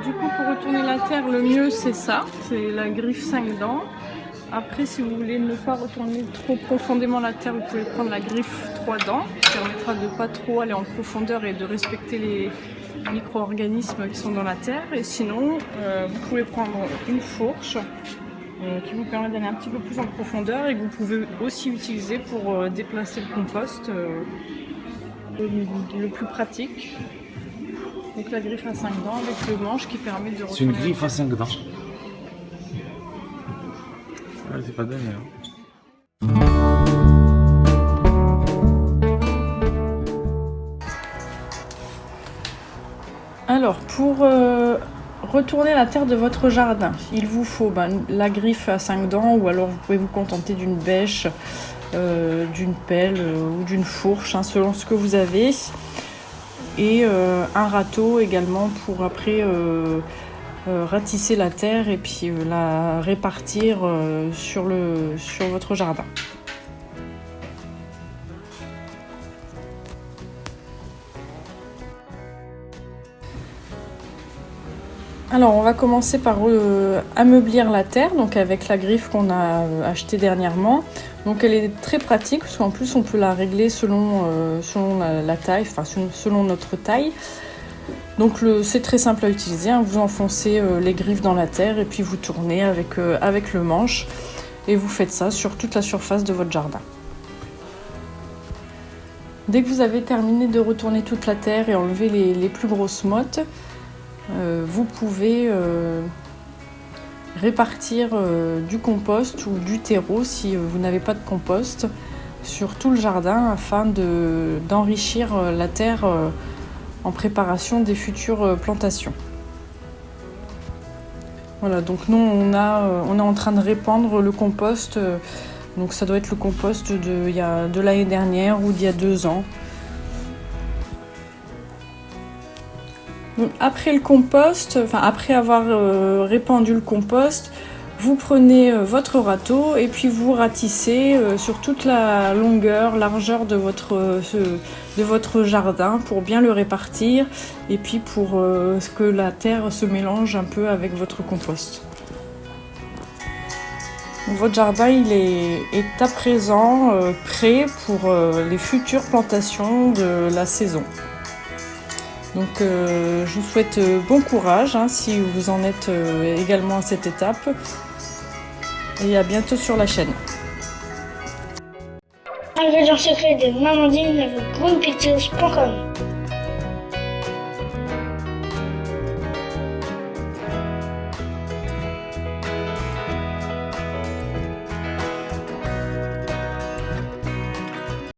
Du coup, pour retourner la terre, le mieux c'est ça, c'est la griffe 5 dents. Après, si vous voulez ne pas retourner trop profondément la terre, vous pouvez prendre la griffe 3 dents, qui permettra de ne pas trop aller en profondeur et de respecter les micro-organismes qui sont dans la terre. Et sinon, vous pouvez prendre une fourche qui vous permet d'aller un petit peu plus en profondeur et que vous pouvez aussi utiliser pour déplacer le compost le plus pratique. Donc la griffe à 5 dents avec le manche qui permet de... C'est une griffe à 5 dents. Ouais, c'est pas donné. Alors pour retourner la terre de votre jardin, il vous faut la griffe à 5 dents ou alors vous pouvez vous contenter d'une bêche, d'une pelle ou d'une fourche, selon ce que vous avez. Et un râteau également pour après ratisser la terre et puis la répartir sur votre jardin. Alors on va commencer par ameublir la terre, donc avec la griffe qu'on a achetée dernièrement. Donc elle est très pratique parce qu'en plus on peut la régler selon la taille, enfin selon notre taille. Donc c'est très simple à utiliser, vous enfoncez les griffes dans la terre et puis vous tournez avec le manche et vous faites ça sur toute la surface de votre jardin. Dès que vous avez terminé de retourner toute la terre et enlever les plus grosses mottes, vous pouvez répartir du compost ou du terreau si vous n'avez pas de compost sur tout le jardin afin d'enrichir la terre en préparation des futures plantations. Voilà, donc nous on est en train de répandre le compost, donc ça doit être le compost de l'année dernière ou d'il y a 2 ans. Donc après le compost, après avoir répandu le compost, vous prenez votre râteau et puis vous ratissez sur toute la largeur de votre jardin pour bien le répartir et puis pour que la terre se mélange un peu avec votre compost. Donc, votre jardin il est à présent prêt pour les futures plantations de la saison. Donc je vous souhaite bon courage si vous en êtes également à cette étape et à bientôt sur la chaîne. Ingrédients secrets de Mamandine avec grandepictures.com